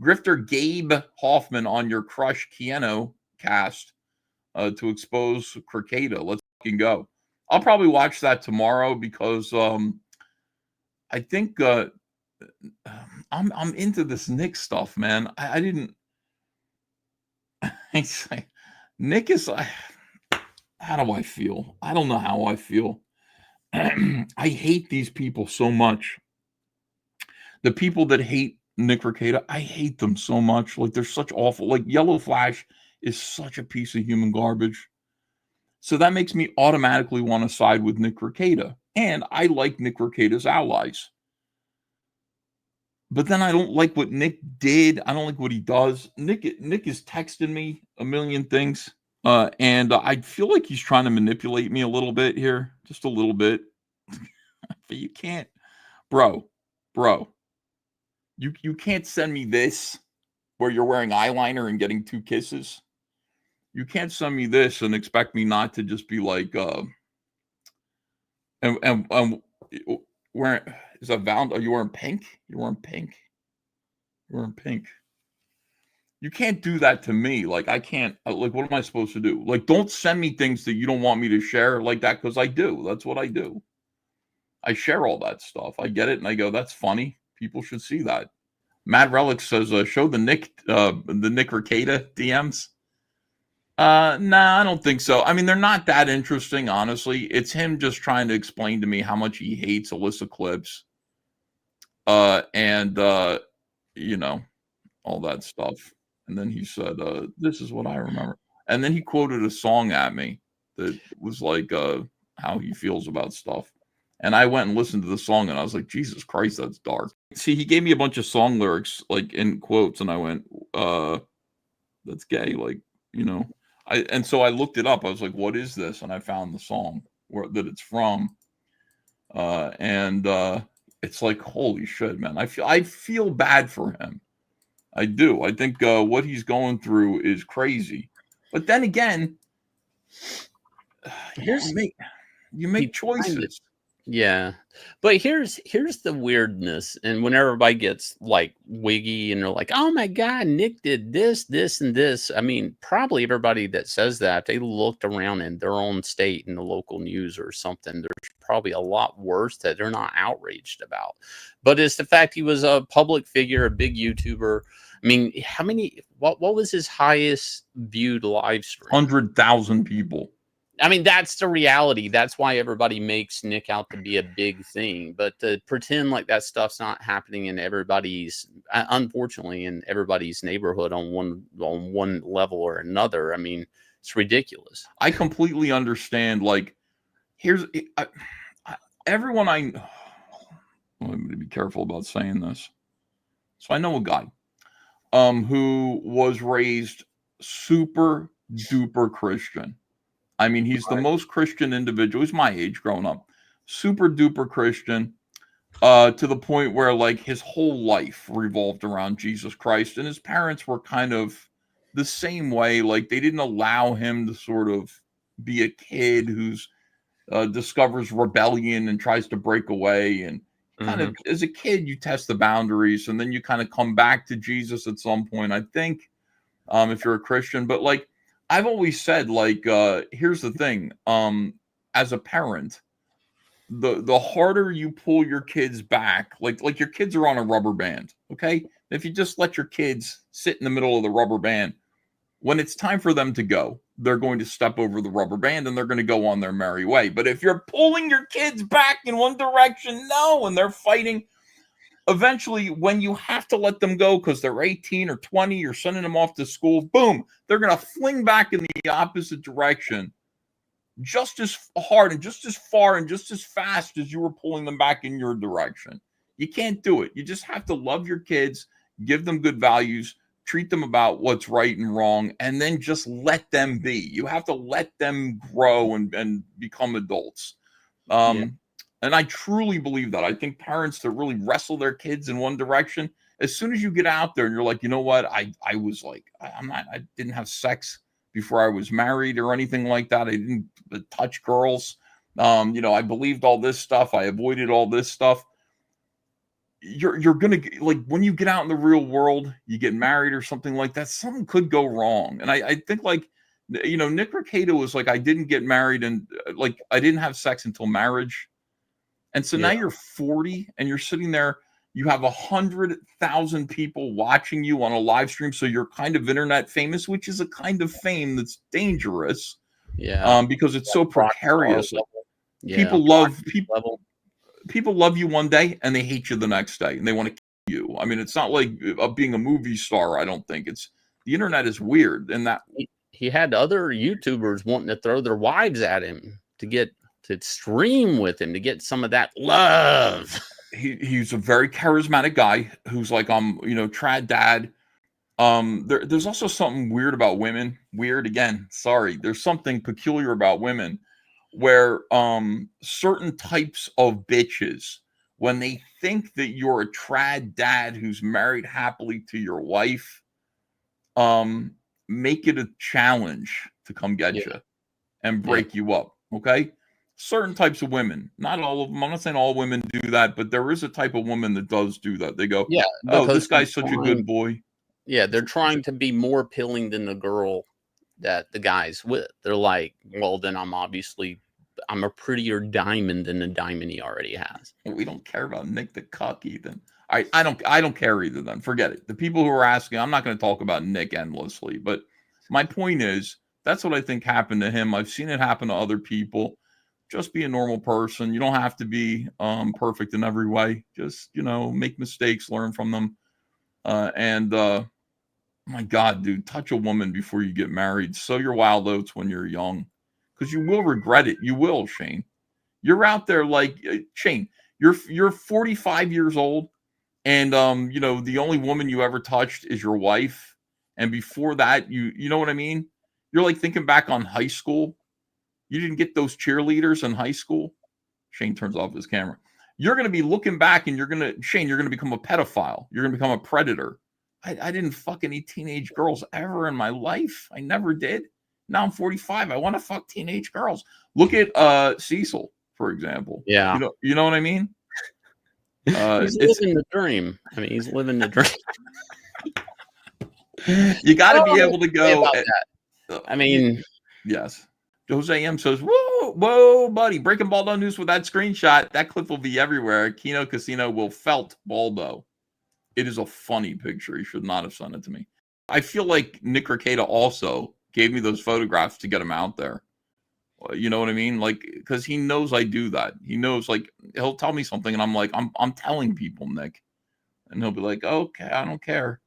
Grifter Gabe Hoffman on your Crush Keanu cast to expose Ricada. Let's fucking go. I'll probably watch that tomorrow because I think I'm into this Nick stuff, man. I didn't. Nick is. How do I feel? I don't know how I feel. I hate these people so much. The people that hate Nick Rekieta, I hate them so much. Like they're such awful. Like Yellow Flash is such a piece of human garbage. So that makes me automatically want to side with Nick Rekieta. And I like Nick Rekieta's allies. But then I don't like what Nick did. I don't like what he does. Nick is texting me a million things. And I feel like he's trying to manipulate me a little bit here. Just a little bit. But you can't. Bro. You can't send me this where you're wearing eyeliner and getting 2 kisses. You can't send me this and expect me not to just be like, wearing, is that Val? Are you wearing pink? You're wearing pink. You're wearing pink. You can't do that to me. Like, I can't, like, what am I supposed to do? Like, don't send me things that you don't want me to share like that because I do. That's what I do. I share all that stuff. I get it and I go, that's funny. People should see that. Mad Relic says, show the Nick Rekieta DMs. Nah, I don't think so. I mean, they're not that interesting, honestly. It's him just trying to explain to me how much he hates Alyssa Clips. And you know, all that stuff. And then he said, this is what I remember. And then he quoted a song at me that was like how he feels about stuff. And I went and listened to the song and I was like, Jesus Christ, that's dark. See, he gave me a bunch of song lyrics like in quotes, and I went, that's gay, like, you know. And so I looked it up. I was like, what is this? And I found the song that it's from. And it's like, holy shit, man. I feel bad for him. I do. I think what he's going through is crazy. But then again, you make choices. Yeah. But here's the weirdness. And when everybody gets like wiggy and they're like, oh my God, Nick did this, this, and this. I mean, probably everybody that says that, they looked around in their own state in the local news or something. There's probably a lot worse that they're not outraged about. But it's the fact he was a public figure, a big YouTuber. I mean, what was his highest viewed live stream? 100,000 people. I mean, that's the reality. That's why everybody makes Nick out to be a big thing. But to pretend like that stuff's not happening in everybody's, unfortunately, in everybody's neighborhood on one level or another, I mean, it's ridiculous. I completely understand. Like, everyone I'm going to be careful about saying this. So I know a guy who was raised super duper Christian. I mean, he's the most Christian individual. He's my age growing up. Super duper Christian to the point where, like, his whole life revolved around Jesus Christ. And his parents were kind of the same way. Like, they didn't allow him to sort of be a kid who's discovers rebellion and tries to break away. And kind of, as a kid, you test the boundaries. And then you kind of come back to Jesus at some point, I think, if you're a Christian. But, like, I've always said, like, here's the thing. As a parent, the harder you pull your kids back, like your kids are on a rubber band, okay? If you just let your kids sit in the middle of the rubber band, when it's time for them to go, they're going to step over the rubber band and they're going to go on their merry way. But if you're pulling your kids back in one direction, no, and they're fighting, eventually, when you have to let them go because they're 18 or 20, you're sending them off to school, boom, they're going to fling back in the opposite direction just as hard and just as far and just as fast as you were pulling them back in your direction. You can't do it. You just have to love your kids, give them good values, treat them about what's right and wrong, and then just let them be. You have to let them grow and become adults. And I truly believe that. I think parents that really wrestle their kids in one direction, as soon as you get out there and you're like, you know what, I was like, I didn't have sex before I was married or anything like that. I didn't touch girls. I believed all this stuff. I avoided all this stuff. you're gonna like when you get out in the real world, you get married or something like that, something could go wrong. And I think like Nick Rekieta was like, I didn't get married and like I didn't have sex until marriage. And so now Yeah. you're 40 and you're sitting there, you have 100,000 people watching you on a live stream. So you're kind of internet famous, which is a kind of fame that's dangerous. Yeah. Because it's so Rock star precarious. level. Yeah. People love level. people love you one day and they hate you the next day and they want to kill you. I mean, it's not like being a movie star. I don't think it's the internet is weird. And that he had other YouTubers wanting to throw their wives at him to stream with him to get some of that love. He's a very charismatic guy who's like, trad dad. There's also something weird about women. Weird again. Sorry. There's something peculiar about women where certain types of bitches, when they think that you're a trad dad who's married happily to your wife, make it a challenge to come get you and break you up. Okay. Certain types of women, not all of them. I'm not saying all women do that, but there is a type of woman that does do that. They go, oh, this guy's such a good boy. Yeah, they're trying to be more appealing than the girl that the guy's with. They're like, well, then I'm a prettier diamond than the diamond he already has. We don't care about Nick the Cuck, Ethan. I don't care either then. Forget it. The people who are asking, I'm not going to talk about Nick endlessly, but my point is that's what I think happened to him. I've seen it happen to other people. Just be a normal person. You don't have to be perfect in every way. Just, make mistakes, learn from them. My God, dude, touch a woman before you get married. Sow your wild oats when you're young because you will regret it. You will, Shane. You're out there like Shane, you're 45 years old and the only woman you ever touched is your wife. And before that, you know what I mean? You're like thinking back on high school. You didn't get those cheerleaders in high school. Shane turns off his camera. You're going to be looking back and you're going to become a pedophile. You're going to become a predator. I didn't fuck any teenage girls ever in my life. I never did. Now I'm 45. I want to fuck teenage girls. Look at Cecil, for example. Yeah. You know what I mean? He's living the dream. I mean, he's living the dream. You got to be able to go. I mean, yes. Jose M says, whoa, buddy, breaking Baldo news with that screenshot. That clip will be everywhere. Kino Casino will felt Baldo. It is a funny picture. He should not have sent it to me. I feel like Nick Rekieta also gave me those photographs to get him out there. You know what I mean? Like, because he knows I do that. He knows, like, he'll tell me something, and I'm like, I'm telling people, Nick. And he'll be like, okay, I don't care.